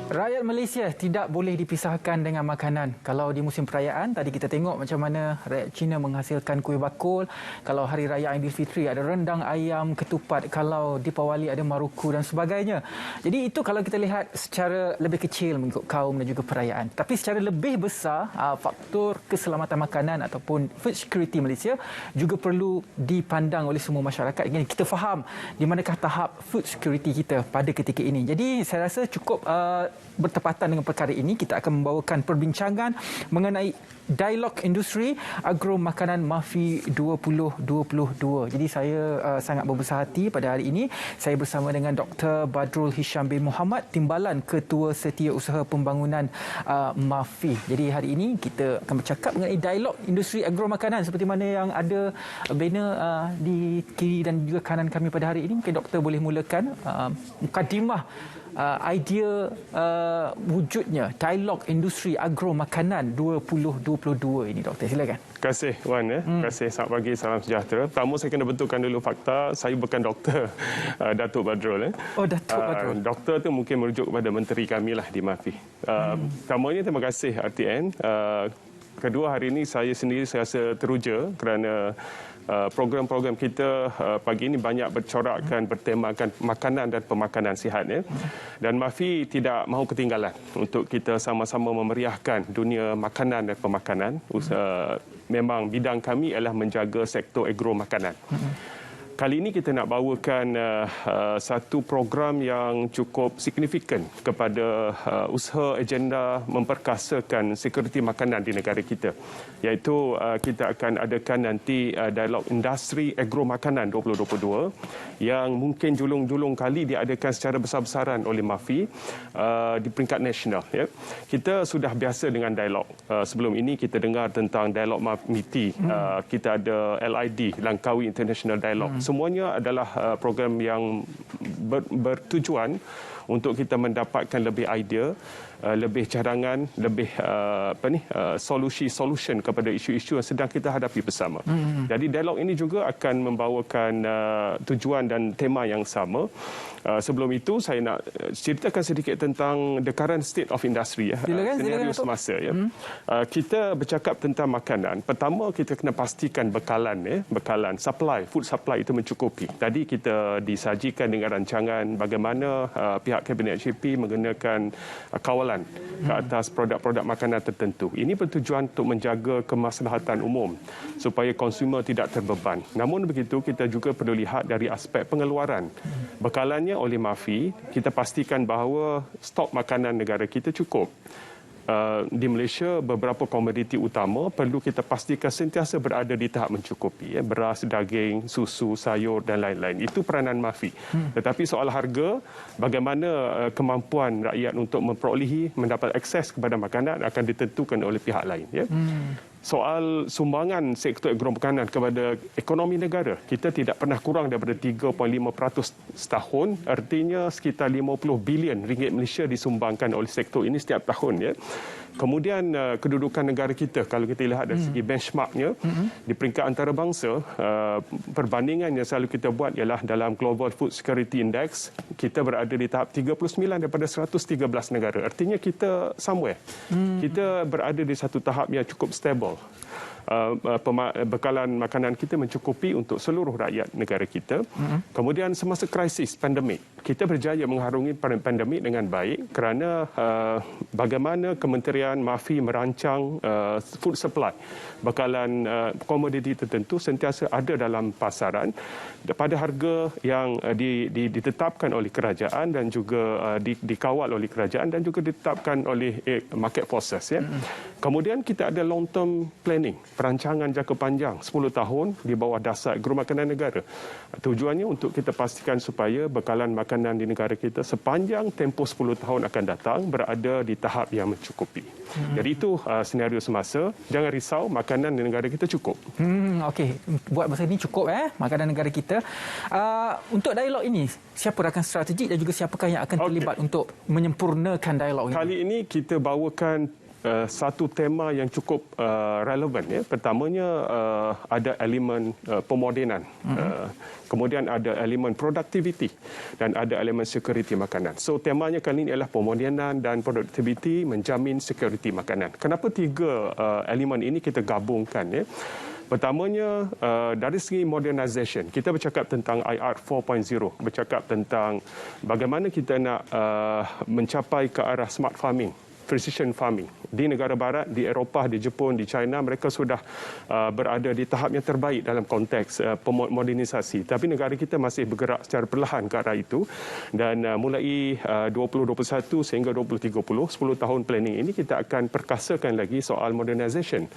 Rakyat Malaysia tidak boleh dipisahkan dengan makanan. Kalau di musim perayaan, tadi kita tengok macam mana rakyat Cina menghasilkan kuih bakul. Kalau Hari Raya Aidilfitri ada rendang ayam, ketupat. Kalau Deepawali ada maruku dan sebagainya. Jadi itu kalau kita lihat secara lebih kecil mengikut kaum dan juga perayaan. Tapi secara lebih besar, faktor keselamatan makanan ataupun food security Malaysia juga perlu dipandang oleh semua masyarakat. Jadi kita faham di manakah tahap food security kita pada ketika ini. Jadi saya rasa cukup bertepatan dengan perkara ini, kita akan membawakan perbincangan mengenai dialog industri agro makanan MAFI 2022. Jadi saya sangat berbesar hati pada hari ini. Saya bersama dengan Dr. Badrul Hisham bin Muhammad, Timbalan Ketua Setiausaha Pembangunan MAFI. Jadi hari ini kita akan bercakap mengenai dialog industri agro makanan seperti mana yang ada banner di kiri dan juga kanan kami pada hari ini. Mungkin doktor boleh mulakan mukadimah idea wujudnya dialog industri agro makanan 2022 ini, doktor. Silakan. Terima kasih Wan. Terima kasih. Selamat pagi, salam sejahtera. Pertama saya kena betulkan dulu fakta, saya bukan doktor, Datuk Badrul. Oh, Datuk Badrul. Doktor tu mungkin merujuk kepada menteri kami lah di MAFI. Pertamanya terima kasih RTN. Kedua, hari ini saya sendiri saya rasa teruja kerana program-program kita pagi ini banyak bercorakkan, bertemakan makanan dan pemakanan sihat. Dan MAFI tidak mahu ketinggalan untuk kita sama-sama memeriahkan dunia makanan dan pemakanan. Memang bidang kami ialah menjaga sektor agro makanan. Kali ini kita nak bawakan satu program yang cukup signifikan kepada usaha agenda memperkasakan sekuriti makanan di negara kita. Iaitu kita akan adakan nanti dialog industri agro makanan 2022 yang mungkin julung-julung kali diadakan secara besar-besaran oleh MAFI di peringkat nasional. Ya. Kita sudah biasa dengan dialog. Sebelum ini kita dengar tentang dialog MITI. Kita ada LID, Langkawi International Dialogue. Semuanya adalah program yang bertujuan untuk kita mendapatkan lebih idea, lebih cadangan, lebih solution kepada isu-isu yang sedang kita hadapi bersama. Jadi dialog ini juga akan membawakan tujuan dan tema yang sama. Sebelum itu saya nak ceritakan sedikit tentang the current state of industry, senario semasa. Kita bercakap tentang makanan. Pertama kita kena pastikan bekalan, food supply itu mencukupi. Tadi kita disajikan dengan rancangan bagaimana pihak Kabinet HCP menggunakan kawalan ke atas produk-produk makanan tertentu. Ini bertujuan untuk menjaga kemaslahatan umum supaya konsumer tidak terbeban. Namun begitu kita juga perlu lihat dari aspek pengeluaran. Bekalannya oleh MAFI, kita pastikan bahawa stok makanan negara kita cukup. Di Malaysia, beberapa komoditi utama perlu kita pastikan sentiasa berada di tahap mencukupi. Beras, daging, susu, sayur dan lain-lain. Itu peranan MAFI. Tetapi soal harga, bagaimana kemampuan rakyat untuk memperolehi, mendapat akses kepada makanan akan ditentukan oleh pihak lain. Soal sumbangan sektor agro makanan kepada ekonomi negara, kita tidak pernah kurang daripada 3.5% setahun, artinya sekitar 50 bilion ringgit Malaysia disumbangkan oleh sektor ini setiap tahun. Kemudian kedudukan negara kita, kalau kita lihat dari segi benchmarknya, di peringkat antarabangsa, perbandingan yang selalu kita buat ialah dalam Global Food Security Index, kita berada di tahap 39 daripada 113 negara. Artinya kita somewhere. Kita berada di satu tahap yang cukup stable. Bekalan makanan kita mencukupi untuk seluruh rakyat negara kita. Kemudian semasa krisis pandemik, kita berjaya mengharungi pandemik dengan baik kerana bagaimana Kementerian MAFI merancang food supply, bekalan komoditi tertentu sentiasa ada dalam pasaran pada harga yang ditetapkan oleh kerajaan dan juga dikawal oleh kerajaan dan juga ditetapkan oleh market forces. Kemudian kita ada long term planning, perancangan jangka panjang 10 tahun di bawah dasar agro makanan negara. Tujuannya untuk kita pastikan supaya bekalan makanan di negara kita sepanjang tempoh 10 tahun akan datang berada di tahap yang mencukupi. Jadi itu senario semasa. Jangan risau, makanan di negara kita cukup. Okey, buat masa ini cukup makanan negara kita. Untuk dialog ini, siapa rakan strategik dan juga siapakah yang akan terlibat untuk menyempurnakan dialog ini? Kali ini kita bawakan satu tema yang cukup relevan. Ya. Pertamanya ada elemen pemodenan, kemudian ada elemen produktiviti dan ada elemen security makanan. So temanya kali ini adalah pemodenan dan produktiviti menjamin security makanan. Kenapa tiga elemen ini kita gabungkan? Ya? Pertamanya, dari segi modernization, kita bercakap tentang IR 4.0, bercakap tentang bagaimana kita nak mencapai ke arah smart farming, precision farming. Di negara barat, di Eropah, di Jepun, di China, mereka sudah berada di tahap yang terbaik dalam konteks modernisasi. Tapi negara kita masih bergerak secara perlahan ke arah itu. Dan mulai 2021 sehingga 2030, 10 tahun planning ini, kita akan perkasakan lagi soal modernization,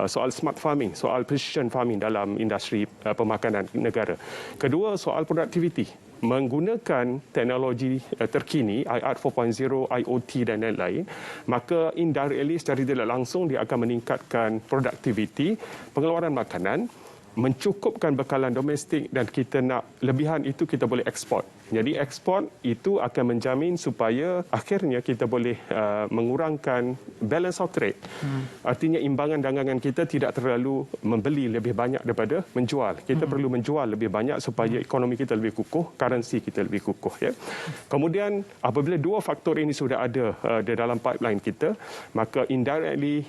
soal smart farming, soal precision farming dalam industri pemakanan negara. Kedua, soal productivity. Menggunakan teknologi terkini, IR 4.0, IoT dan lain-lain, maka indirectly secara tidak langsung dia akan meningkatkan produktiviti, pengeluaran makanan, mencukupkan bekalan domestik dan kita nak lebihan itu kita boleh ekspor. Jadi ekspor itu akan menjamin supaya akhirnya kita boleh mengurangkan balance of trade. Artinya imbangan dagangan kita tidak terlalu membeli lebih banyak daripada menjual. Kita perlu menjual lebih banyak supaya ekonomi kita lebih kukuh, currency kita lebih kukuh. Ya. Kemudian apabila dua faktor ini sudah ada di dalam pipeline kita, maka indirectly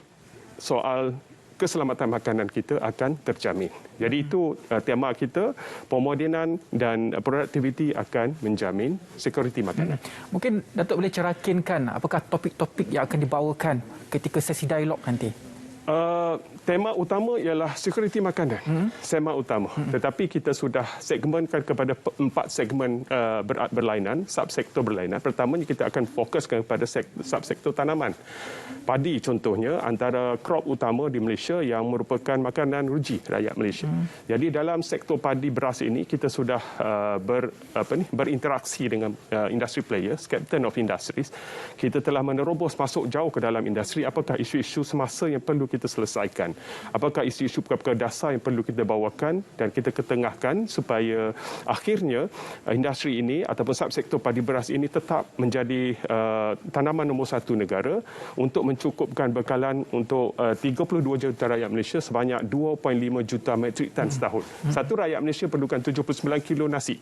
soal keselamatan makanan kita akan terjamin. Jadi itu tema kita, pemodenan dan produktiviti akan menjamin security makanan. Mungkin Datuk boleh cerakinkan apakah topik-topik yang akan dibawakan ketika sesi dialog nanti? Tema utama ialah security makanan. Tema utama. Tetapi kita sudah segmenkan kepada 4 segmen berlainan, subsektor berlainan. Pertamanya kita akan fokuskan kepada subsektor tanaman. Padi contohnya antara crop utama di Malaysia yang merupakan makanan ruji rakyat Malaysia. Jadi dalam sektor padi beras ini kita sudah berinteraksi dengan industry players, captain of industries. Kita telah menerobos masuk jauh ke dalam industri. Apakah isu-isu semasa yang perlu kita selesaikan? Apakah isu-isu perkara dasar yang perlu kita bawakan dan kita ketengahkan supaya akhirnya industri ini ataupun subsektor padi beras ini tetap menjadi tanaman nombor 1 negara untuk mencukupkan bekalan untuk 32 juta rakyat Malaysia sebanyak 2.5 juta metrik tan setahun. Satu rakyat Malaysia perlukan 79 kilo nasi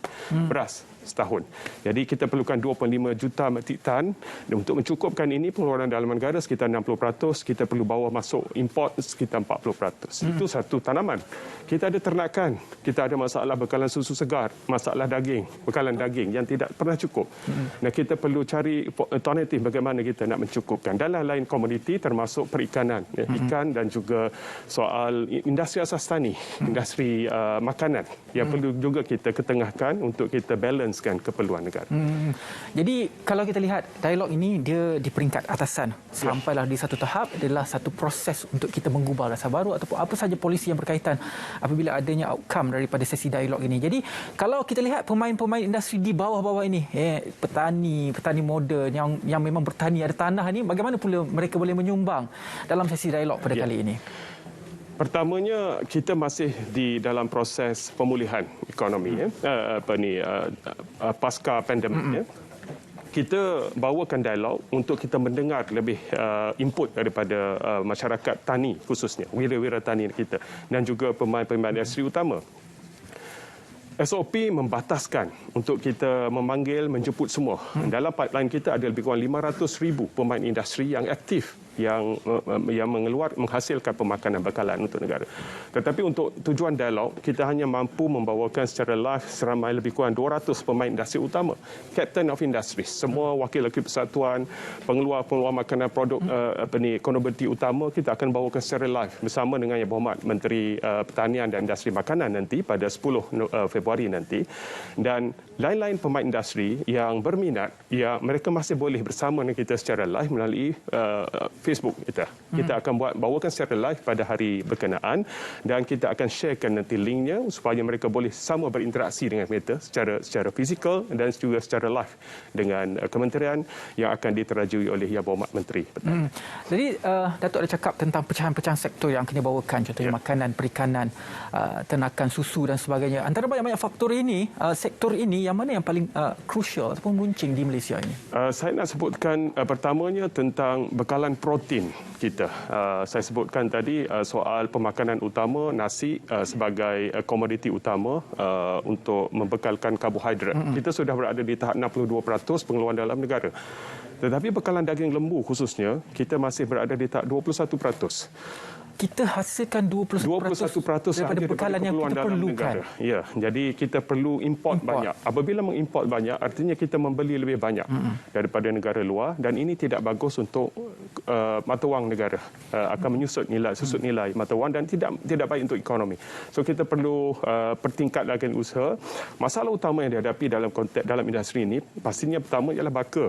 beras setahun. Jadi kita perlukan 2.5 juta metrik tan untuk mencukupkan ini. Pengeluaran dalam negara sekitar 60%, kita perlu bawa masuk import sekitar 40%. Itu satu tanaman. Kita ada ternakan, kita ada masalah bekalan susu segar, masalah daging, bekalan daging yang tidak pernah cukup. Dan kita perlu cari alternatif bagaimana kita nak mencukupkan. Dan lain-lain komoditi termasuk perikanan, ya, ikan dan juga soal industri asas tani, industri makanan yang perlu juga kita ketengahkan untuk kita balancekan keperluan negara. Jadi kalau kita lihat dialog ini dia di peringkat atasan sampailah di satu tahap adalah satu proses untuk kita mengubah rasa baru ataupun apa saja polisi yang berkaitan apabila adanya outcome daripada sesi dialog ini. Jadi kalau kita lihat pemain-pemain industri di bawah-bawah ini, petani moden yang memang bertani ada tanah ini, bagaimana pula mereka boleh menyumbang dalam sesi dialog pada kali ini? Pertamanya kita masih di dalam proses pemulihan ekonomi pasca pandemik. Kita bawakan dialog untuk kita mendengar lebih input daripada masyarakat tani khususnya, wira-wira tani kita dan juga pemain-pemain industri utama. SOP membataskan untuk kita memanggil, menjemput semua. Dalam pipeline kita ada lebih kurang 500,000 pemain industri yang aktif yang menghasilkan pemakanan bekalan untuk negara. Tetapi untuk tujuan dialog, kita hanya mampu membawakan secara live seramai lebih kurang 200 pemain industri utama. Captain of Industries, semua wakil-wakil persatuan, pengeluar-pengeluar makanan produk komoditi utama, kita akan bawakan secara live bersama dengan Yang Berhormat Menteri Pertanian dan Industri Makanan nanti pada 10 Februari nanti. Dan lain-lain pemain industri yang berminat, ya mereka masih boleh bersama dengan kita secara live melalui Facebook kita. Kita akan bawakan secara live pada hari berkenaan dan kita akan sharekan nanti linknya supaya mereka boleh sama berinteraksi dengan kita secara fizikal dan juga secara live dengan kementerian yang akan diterajui oleh Yang Berhormat Menteri Pertanian. Jadi Datuk ada cakap tentang pecahan-pecahan sektor yang akan dibawakan, contohnya makanan, perikanan, ternakan, susu dan sebagainya. Antara banyak-banyak faktor ini, sektor ini yang mana yang paling crucial ataupun meruncing di Malaysia ini? Saya nak sebutkan pertamanya tentang bekalan protein kita. Saya sebutkan tadi soal pemakanan utama, nasi sebagai komoditi utama untuk membekalkan karbohidrat. Kita sudah berada di tahap 62% pengeluaran dalam negara. Tetapi bekalan daging lembu khususnya, kita masih berada di tahap 21%. Kita hasilkan 21% daripada bekalan yang kita perlukan. Ya, jadi kita perlu import banyak. Apabila mengimport banyak, artinya kita membeli lebih banyak daripada negara luar, dan ini tidak bagus untuk mata wang negara. Akan menyusut nilai mata wang dan tidak baik untuk ekonomi. So kita perlu pertingkatkan usaha. Masalah utama yang dihadapi dalam konteks dalam industri ini pastinya pertama ialah baka.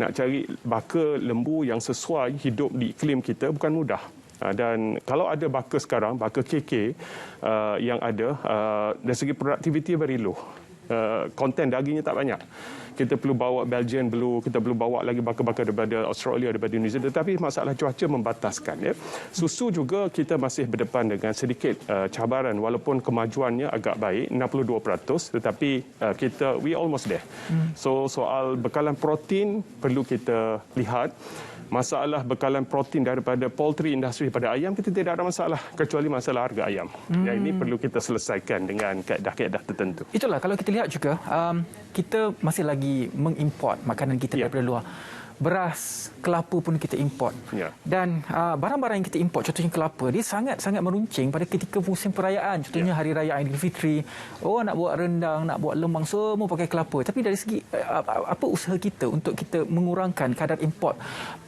Nak cari baka lembu yang sesuai hidup di iklim kita bukan mudah. Dan kalau ada baka sekarang, baka KK yang ada, dari segi produktiviti very low. Konten dagingnya tak banyak. Kita perlu bawa Belgian blue, kita perlu bawa lagi baka-baka daripada Australia, daripada New Zealand. Tetapi masalah cuaca membataskan. Ya. Susu juga kita masih berdepan dengan sedikit cabaran walaupun kemajuannya agak baik, 62%. Tetapi we almost there. So soal bekalan protein perlu kita lihat. Masalah bekalan protein daripada poultry industri pada ayam, kita tidak ada masalah kecuali masalah harga ayam. Yang ini perlu kita selesaikan dengan kaedah-kaedah tertentu. Itulah, kalau kita lihat juga, kita masih lagi mengimport makanan kita daripada luar. Beras, kelapa pun kita import. Dan barang-barang yang kita import, contohnya kelapa, dia sangat-sangat meruncing pada ketika musim perayaan. Contohnya Hari Raya Aidilfitri, nak buat rendang, nak buat lemang, semua pakai kelapa. Tapi dari segi apa usaha kita untuk kita mengurangkan kadar import,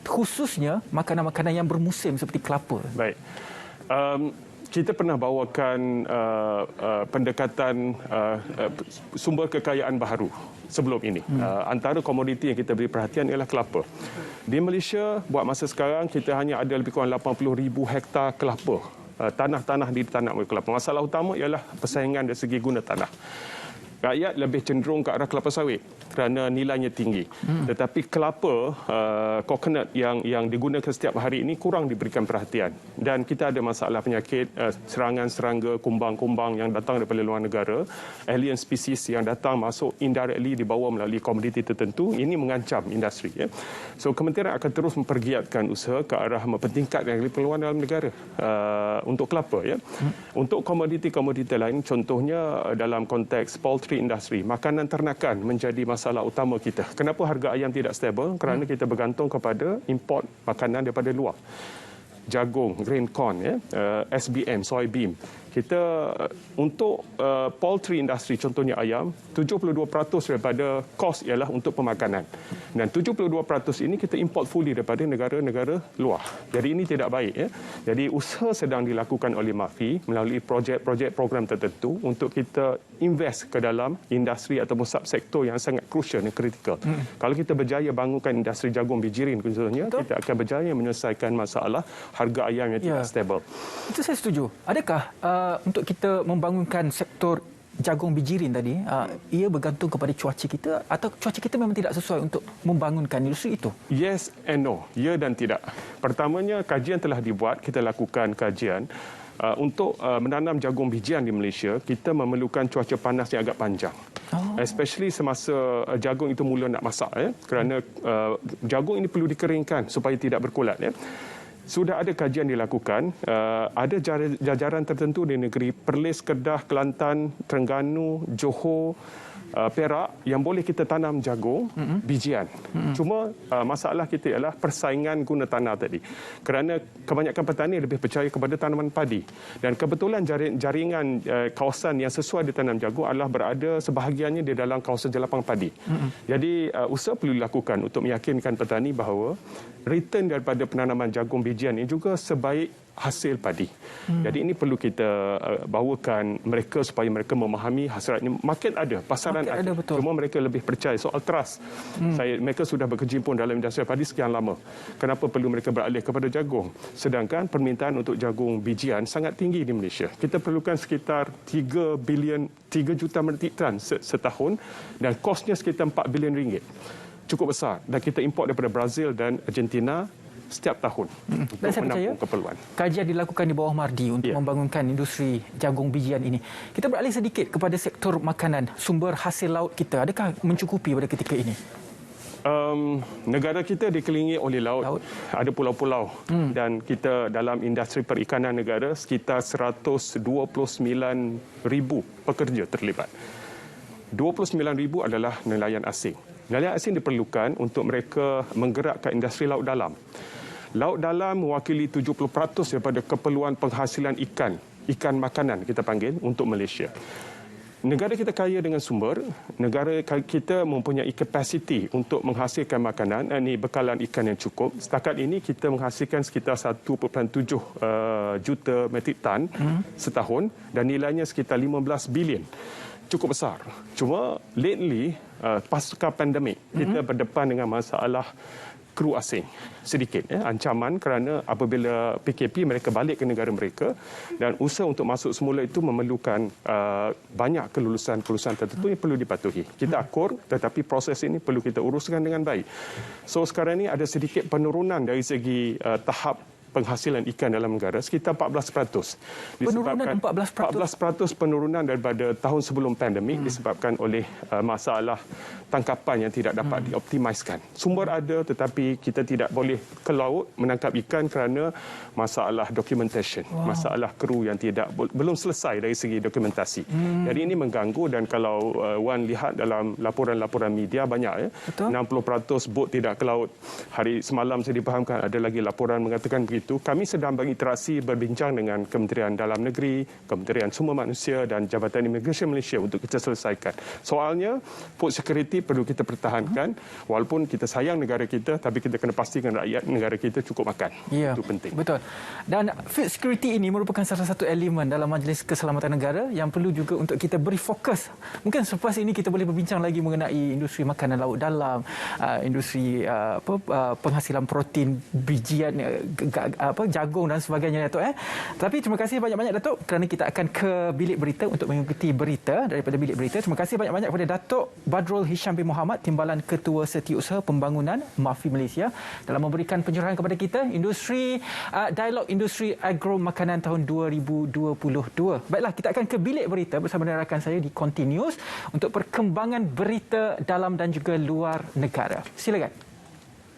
khususnya makanan-makanan yang bermusim seperti kelapa? Baik. Kita pernah bawakan pendekatan sumber kekayaan baharu sebelum ini. Antara komoditi yang kita beri perhatian ialah kelapa. Di Malaysia, buat masa sekarang, kita hanya ada lebih kurang 80,000 hektar kelapa. Tanah-tanah ditanam oleh kelapa. Masalah utama ialah persaingan dari segi guna tanah. Rakyat lebih cenderung ke arah kelapa sawit kerana nilainya tinggi. Tetapi kelapa, coconut yang digunakan setiap hari ini kurang diberikan perhatian. Dan kita ada masalah penyakit, serangan serangga, kumbang-kumbang yang datang daripada luar negara, alien species yang datang masuk indirectly dibawa melalui komoditi tertentu. Ini mengancam industri. Ya. So kementerian akan terus mempergiatkan usaha ke arah mempertingkatkan pengeluaran dalam negara untuk kelapa. Ya. Untuk komoditi-komoditi lain, contohnya dalam konteks poultry industri, makanan ternakan menjadi masalah utama kita. Kenapa harga ayam tidak stabil? Kerana kita bergantung kepada import makanan daripada luar. Jagung, grain corn, SBM, soybean. Kita untuk poultry industri, contohnya ayam, 72% daripada kos ialah untuk pemakanan. Dan 72% ini kita import fully daripada negara-negara luar. Jadi ini tidak baik. Ya. Jadi usaha sedang dilakukan oleh MAFI melalui projek-projek program tertentu untuk kita invest ke dalam industri ataupun subsektor yang sangat crucial dan kritikal. Kalau kita berjaya bangunkan industri jagung bijirin contohnya, kita akan berjaya menyelesaikan masalah harga ayam yang tidak stabil. Itu saya setuju. Adakah untuk kita membangunkan sektor jagung bijirin tadi, ia bergantung kepada cuaca kita atau cuaca kita memang tidak sesuai untuk membangunkan industri itu? Yes and no. Ya dan tidak. Pertamanya, kajian telah dibuat. Kita lakukan kajian. Untuk menanam jagung bijian di Malaysia, kita memerlukan cuaca panas yang agak panjang. Especially semasa jagung itu mula nak masak. Kerana jagung ini perlu dikeringkan supaya tidak berkulat. Sudah ada kajian dilakukan, ada jajaran tertentu di negeri Perlis, Kedah, Kelantan, Terengganu, Johor, Perak yang boleh kita tanam jagung bijian. Cuma masalah kita ialah persaingan guna tanah tadi. Kerana kebanyakan petani lebih percaya kepada tanaman padi. Dan kebetulan jaringan kawasan yang sesuai ditanam jagung adalah berada sebahagiannya di dalam kawasan jelapang padi. Jadi usaha perlu dilakukan untuk meyakinkan petani bahawa return daripada penanaman jagung bijian ini juga sebaik hasil padi. Jadi ini perlu kita bawakan mereka supaya mereka memahami hasratnya. Market ada, pasaran ada. Cuma mereka lebih percaya soal trust. Mereka sudah berkecimpung dalam industri padi sekian lama. Kenapa perlu mereka beralih kepada jagung? Sedangkan permintaan untuk jagung bijian sangat tinggi di Malaysia. Kita perlukan sekitar 3 juta metrik tan setahun dan kosnya sekitar 4 bilion ringgit. Cukup besar. Dan kita import daripada Brazil dan Argentina setiap tahun untuk Dan saya percaya menampung keperluan. kajian dilakukan di bawah Mardi untuk membangunkan industri jagung bijian ini. Kita beralih sedikit kepada sektor makanan. Sumber hasil laut kita, adakah mencukupi pada ketika ini? Negara kita dikelilingi oleh laut. Ada pulau-pulau dan kita dalam industri perikanan negara sekitar 129,000 pekerja terlibat. 29,000 adalah nelayan asing. Nelayan asing diperlukan untuk mereka menggerakkan industri laut dalam. Laut dalam mewakili 70% daripada keperluan penghasilan ikan makanan kita panggil untuk Malaysia. Negara kita kaya dengan sumber, negara kita mempunyai kapasiti untuk menghasilkan makanan, ini bekalan ikan yang cukup. Setakat ini kita menghasilkan sekitar 1.7 juta metrik tan setahun dan nilainya sekitar 15 bilion. Cukup besar. Cuma lately, pasca pandemik, kita berdepan dengan masalah kru asing sedikit. Ancaman kerana apabila PKP mereka balik ke negara mereka dan usaha untuk masuk semula itu memerlukan banyak kelulusan tertentu yang perlu dipatuhi. Kita akur tetapi proses ini perlu kita uruskan dengan baik. So sekarang ini ada sedikit penurunan dari segi tahap penghasilan ikan dalam negara sekitar 14%. Penurunan 14%? 14% penurunan daripada tahun sebelum pandemik disebabkan oleh masalah tangkapan yang tidak dapat dioptimiskan. Sumber ada tetapi kita tidak boleh ke laut menangkap ikan kerana masalah documentation, masalah kru yang belum selesai dari segi dokumentasi. Jadi ini mengganggu dan kalau Wan lihat dalam laporan-laporan media banyak 60% bot tidak ke laut. Hari semalam saya dipahamkan ada lagi laporan mengatakan begitu. Kami sedang berinteraksi berbincang dengan Kementerian Dalam Negeri, Kementerian Sumber Manusia dan Jabatan Imigresen Malaysia untuk kita selesaikan. Soalnya, food security perlu kita pertahankan. Walaupun kita sayang negara kita, tapi kita kena pastikan rakyat negara kita cukup makan. Ya, itu penting. Betul. Dan food security ini merupakan salah satu elemen dalam Majlis Keselamatan Negara yang perlu juga untuk kita beri fokus. Mungkin selepas ini kita boleh berbincang lagi mengenai industri makanan laut dalam, industri penghasilan protein bijian, jagung dan sebagainya, Datuk. Tapi terima kasih banyak-banyak, Datuk, kerana kita akan ke bilik berita untuk mengikuti berita daripada bilik berita. Terima kasih banyak-banyak kepada Datuk Badrul Hisham bin Mohamad, Timbalan Ketua Setiausaha Pembangunan MAFI Malaysia, dalam memberikan pencerahan kepada kita dialog industri agro makanan tahun 2022. Baiklah, kita akan ke bilik berita bersama dengan rakan saya di Continuous untuk perkembangan berita dalam dan juga luar negara. Silakan.